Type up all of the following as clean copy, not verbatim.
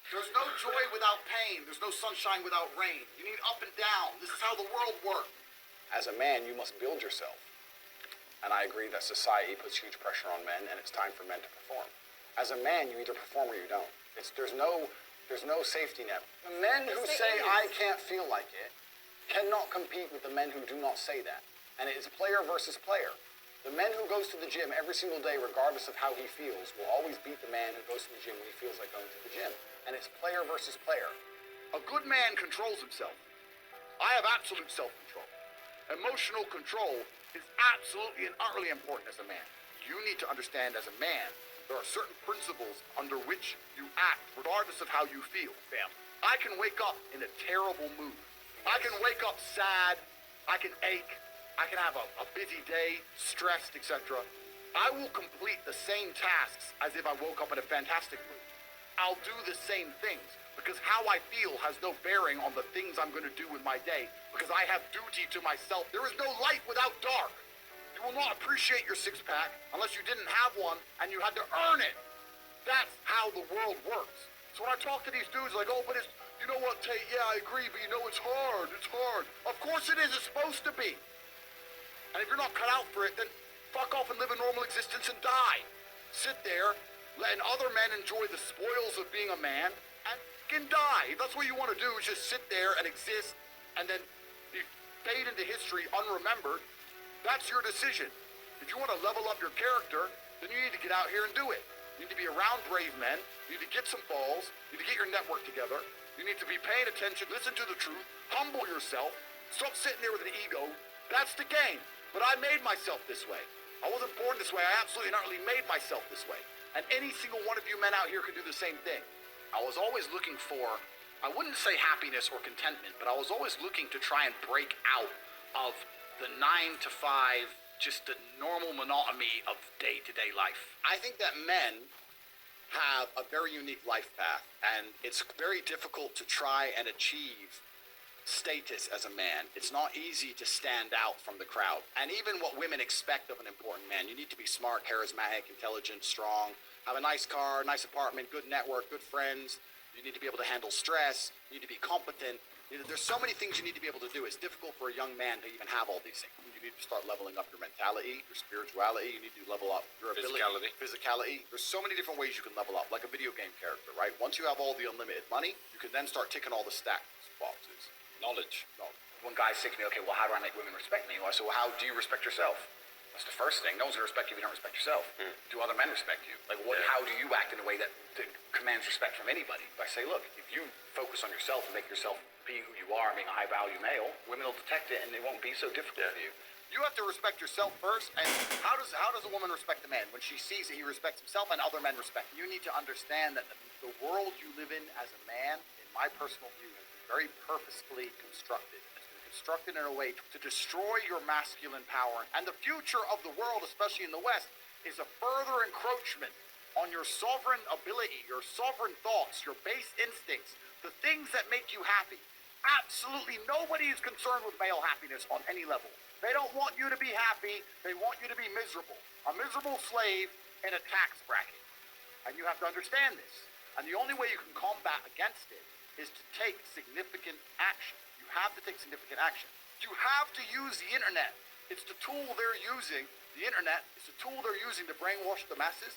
There's no joy without pain. There's no sunshine without rain. You need up and down. This is how the world works. As a man, you must build yourself. And I agree that society puts huge pressure on men, and it's time for men to perform. As a man, you either perform or you don't. There's no safety net. The men who say, I can't feel like it, cannot compete with the men who do not say that. And it is player versus player. The man who goes to the gym every single day, regardless of how he feels, will always beat the man who goes to the gym when he feels like going to the gym. And it's player versus player. A good man controls himself. I have absolute self-control. Emotional control is absolutely and utterly important as a man. You need to understand as a man, there are certain principles under which you act, regardless of how you feel. Bam. I can wake up in a terrible mood. I can wake up sad. I can ache. I can have a busy day, stressed, etc. I will complete the same tasks as if I woke up in a fantastic mood. I'll do the same things because how I feel has no bearing on the things I'm going to do with my day because I have duty to myself. There is no light without dark. You will not appreciate your six-pack unless you didn't have one and you had to earn it. That's how the world works. So when I talk to these dudes like, oh, but it's, you know what, Tate, yeah, I agree, but you know, it's hard. Of course it is. It's supposed to be. And if you're not cut out for it, then fuck off and live a normal existence and die. Sit there, letting other men enjoy the spoils of being a man, and can die. If that's what you want to do, is just sit there and exist, and then fade into history unremembered, that's your decision. If you want to level up your character, then you need to get out here and do it. You need to be around brave men. You need to get some balls. You need to get your network together. You need to be paying attention, listen to the truth, humble yourself, stop sitting there with an ego. That's the game. But I made myself this way. I wasn't born this way. I absolutely and utterly made myself this way. And any single one of you men out here can do the same thing. I was always looking for, I wouldn't say happiness or contentment, but I was always looking to try and break out of the 9 to 5, just the normal monotony of day-to-day life. I think that men have a very unique life path, and it's very difficult to try and achieve status as a man. It's not easy to stand out from the crowd. And even what women expect of an important man, you need to be smart, charismatic, intelligent, strong, have a nice car, nice apartment, good network, good friends. You need to be able to handle stress. You need to be competent. There's so many things you need to be able to do. It's difficult for a young man to even have all these things. You need to start leveling up your mentality, your spirituality. You need to level up your ability. Physicality. There's so many different ways you can level up, like a video game character, right? Once you have all the unlimited money, you can then start ticking all the stack boxes. Knowledge. When guys say to me, okay, well, how do I make women respect me? Well, I say, well, how do you respect yourself? That's the first thing. No one's going to respect you if you don't respect yourself. Do other men respect you? Like, how do you act in a way that commands respect from anybody? I say, look, if you focus on yourself and make yourself be who you are, being a high-value male, women will detect it and it won't be so difficult for you. You have to respect yourself first, and how does a woman respect a man? When she sees that he respects himself and other men respect him. You need to understand that the world you live in as a man, in my personal view, has been very purposefully constructed. It's been constructed in a way to destroy your masculine power. And the future of the world, especially in the West, is a further encroachment on your sovereign ability, your sovereign thoughts, your base instincts, the things that make you happy. Absolutely nobody is concerned with male happiness on any level. They don't want you to be happy. They want you to be miserable. A miserable slave in a tax bracket. And you have to understand this. And the only way you can combat against it is to take significant action. You have to take significant action. You have to use the internet. It's the tool they're using. The internet is the tool they're using to brainwash the masses.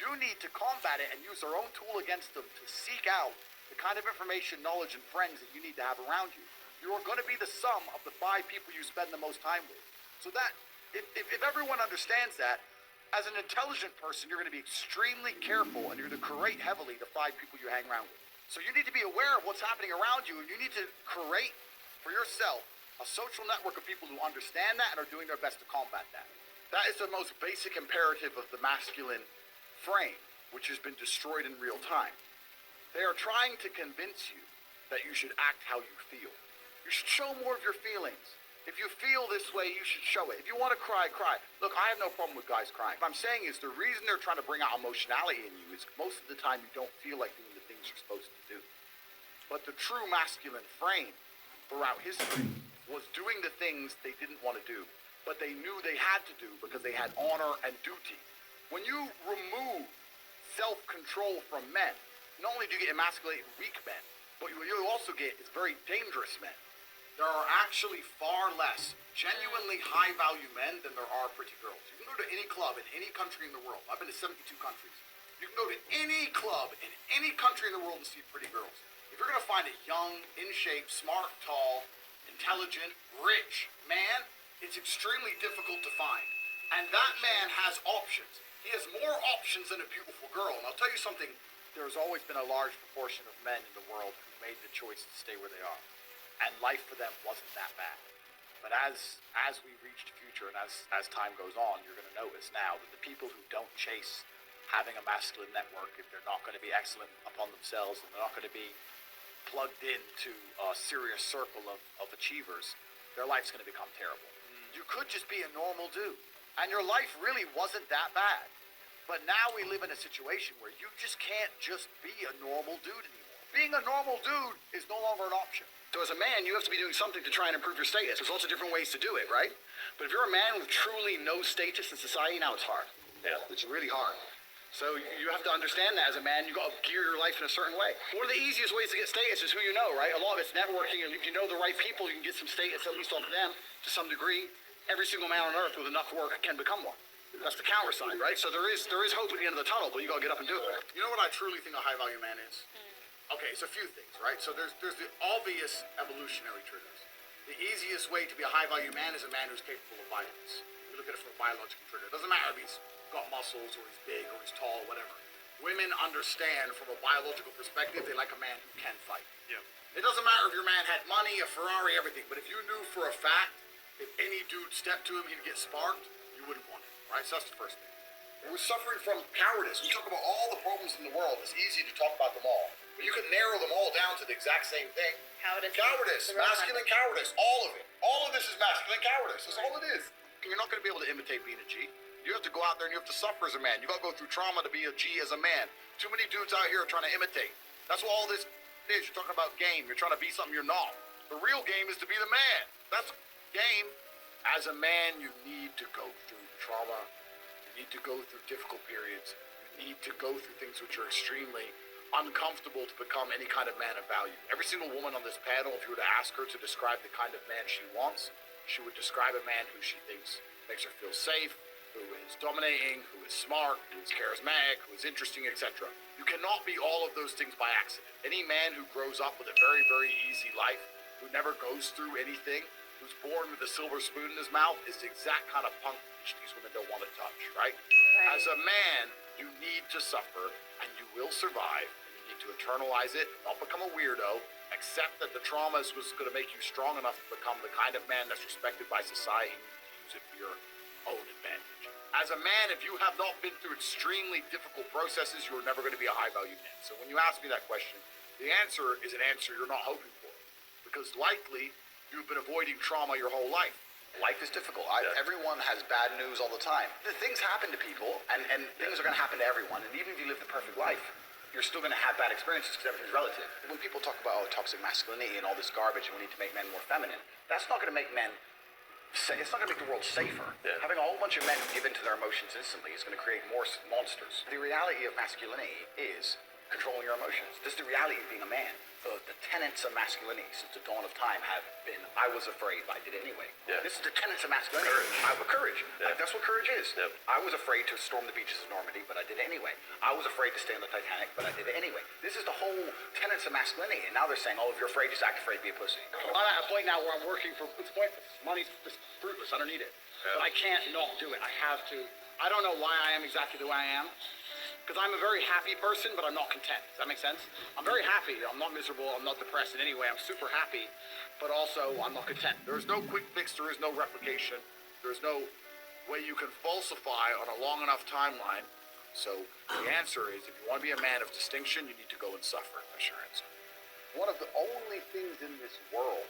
You need to combat it and use their own tool against them to seek out the kind of information, knowledge, and friends that you need to have around you. You are going to be the sum of the 5 people you spend the most time with. So that, if everyone understands that, as an intelligent person, you're going to be extremely careful and you're going to curate heavily the 5 people you hang around with. So you need to be aware of what's happening around you, and you need to create for yourself a social network of people who understand that and are doing their best to combat that. That is the most basic imperative of the masculine frame, which has been destroyed in real time. They are trying to convince you that you should act how you feel. You should show more of your feelings. If you feel this way, you should show it. If you want to cry, cry. Look, I have no problem with guys crying. What I'm saying is the reason they're trying to bring out emotionality in you is most of the time you don't feel like doing the things you're supposed to do. But the true masculine frame throughout history was doing the things they didn't want to do, but they knew they had to do because they had honor and duty. When you remove self-control from men, not only do you get emasculated weak men, but what you also get is very dangerous men. There are actually far less genuinely high-value men than there are pretty girls. You can go to any club in any country in the world. I've been to 72 countries. You can go to any club in any country in the world and see pretty girls. If you're going to find a young, in-shape, smart, tall, intelligent, rich man, it's extremely difficult to find. And that man has options. He has more options than a beautiful girl. And I'll tell you something, there's always been a large proportion of men in the world who made the choice to stay where they are. And life for them wasn't that bad. But as we reach the future and as time goes on, you're going to notice now that the people who don't chase having a masculine network, if they're not going to be excellent upon themselves and they're not going to be plugged into a serious circle of achievers, their life's going to become terrible. You could just be a normal dude, and your life really wasn't that bad. But now we live in a situation where you just can't just be a normal dude anymore. Being a normal dude is no longer an option. So as a man, you have to be doing something to try and improve your status. There's lots of different ways to do it, right? But if you're a man with truly no status in society, now it's hard. Yeah. It's really hard. So you have to understand that as a man, you got to gear your life in a certain way. One of the easiest ways to get status is who you know, right? A lot of it's networking, and if you know the right people, you can get some status, at least off of them, to some degree. Every single man on earth with enough work can become one. That's the counter side, right? So there is hope at the end of the tunnel, but you got to get up and do it. You know what I truly think a high-value man is? Okay, it's a few things, right? So there's the obvious evolutionary triggers. The easiest way to be a high-value man is a man who's capable of violence. We look at it from a biological trigger. It doesn't matter if he's got muscles or he's big or he's tall or whatever. Women understand from a biological perspective they like a man who can fight. Yeah. It doesn't matter if your man had money, a Ferrari, everything, but if you knew for a fact if any dude stepped to him he'd get sparked, you wouldn't want it, right? So that's the first thing. We're suffering from cowardice. We talk about all the problems in the world. It's easy to talk about them all. But you can narrow them all down to the exact same thing. Cowardice, masculine cowardice, all of it. All of this is masculine cowardice. That's all it is. You're not going to be able to imitate being a G. You have to go out there and you have to suffer as a man. You got to go through trauma to be a G as a man. Too many dudes out here are trying to imitate. That's what all this is. You're talking about game. You're trying to be something you're not. The real game is to be the man. That's game. As a man, you need to go through trauma. You need to go through difficult periods. You need to go through things which are extremely uncomfortable to become any kind of man of value. Every single woman on this panel, if you were to ask her to describe the kind of man she wants, she would describe a man who she thinks makes her feel safe, who is dominating, who is smart, who is charismatic, who is interesting, etc. You cannot be all of those things by accident. Any man who grows up with a very, very easy life, who never goes through anything, who's born with a silver spoon in his mouth, is the exact kind of punk which these women don't want to touch, right? As a man, you need to suffer, and you will survive. You need to internalize it, not become a weirdo, accept that the traumas was going to make you strong enough to become the kind of man that's respected by society, and use it for your own advantage. As a man, if you have not been through extremely difficult processes, you're never going to be a high-value man. So when you ask me that question, the answer is an answer you're not hoping for, because likely you've been avoiding trauma your whole life. Life is difficult. Everyone has bad news all the time. Things happen to people, and things are going to happen to everyone. And even if you live the perfect life, you're still going to have bad experiences because everything's relative. When people talk about toxic masculinity and all this garbage and we need to make men more feminine, that's not going to make men it's not going to make the world safer. Yeah. Having a whole bunch of men give in to their emotions instantly is going to create more monsters. The reality of masculinity is controlling your emotions. This is the reality of being a man. The tenets of masculinity since the dawn of time have been, I was afraid, but I did it anyway. Yeah. This is the tenets of masculinity. Courage. Yeah. That's what courage is. Yep. I was afraid to storm the beaches of Normandy, but I did it anyway. I was afraid to stay on the Titanic, but I did it anyway. This is the whole tenets of masculinity, and now they're saying, oh, if you're afraid, just act afraid, be a pussy. I'm at a point now where I'm working for, it's pointless. Money's just fruitless. I don't need it. Yeah. But I can't not do it. I have to. I don't know why I am exactly the way I am. Because I'm a very happy person, but I'm not content. Does that make sense? I'm very happy. I'm not miserable. I'm not depressed in any way. I'm super happy, but also I'm not content. There is no quick fix. There is no replication. There's no way you can falsify on a long enough timeline. So the answer is, if you want to be a man of distinction, you need to go and suffer. That's your answer. One of the only things in this world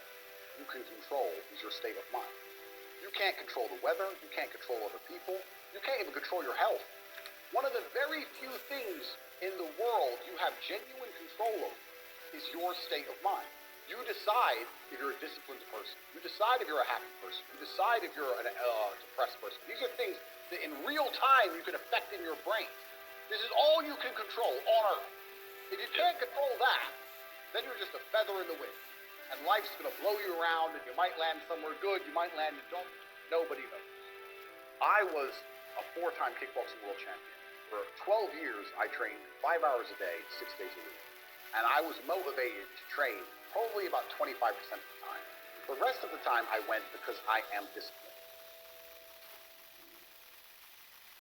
you can control is your state of mind. You can't control the weather. You can't control other people. You can't even control your health. One of the very few things in the world you have genuine control over is your state of mind. You decide if you're a disciplined person. You decide if you're a happy person. You decide if you're a depressed person. These are things that in real time you can affect in your brain. This is all you can control on Earth. If you can't control that, then you're just a feather in the wind. And life's gonna blow you around, and you might land somewhere good, you might land in don't. Nobody knows. I was a 4-time kickboxing world champion. For 12 years, I trained 5 hours a day, 6 days a week. And I was motivated to train probably about 25% of the time. The rest of the time I went because I am disciplined.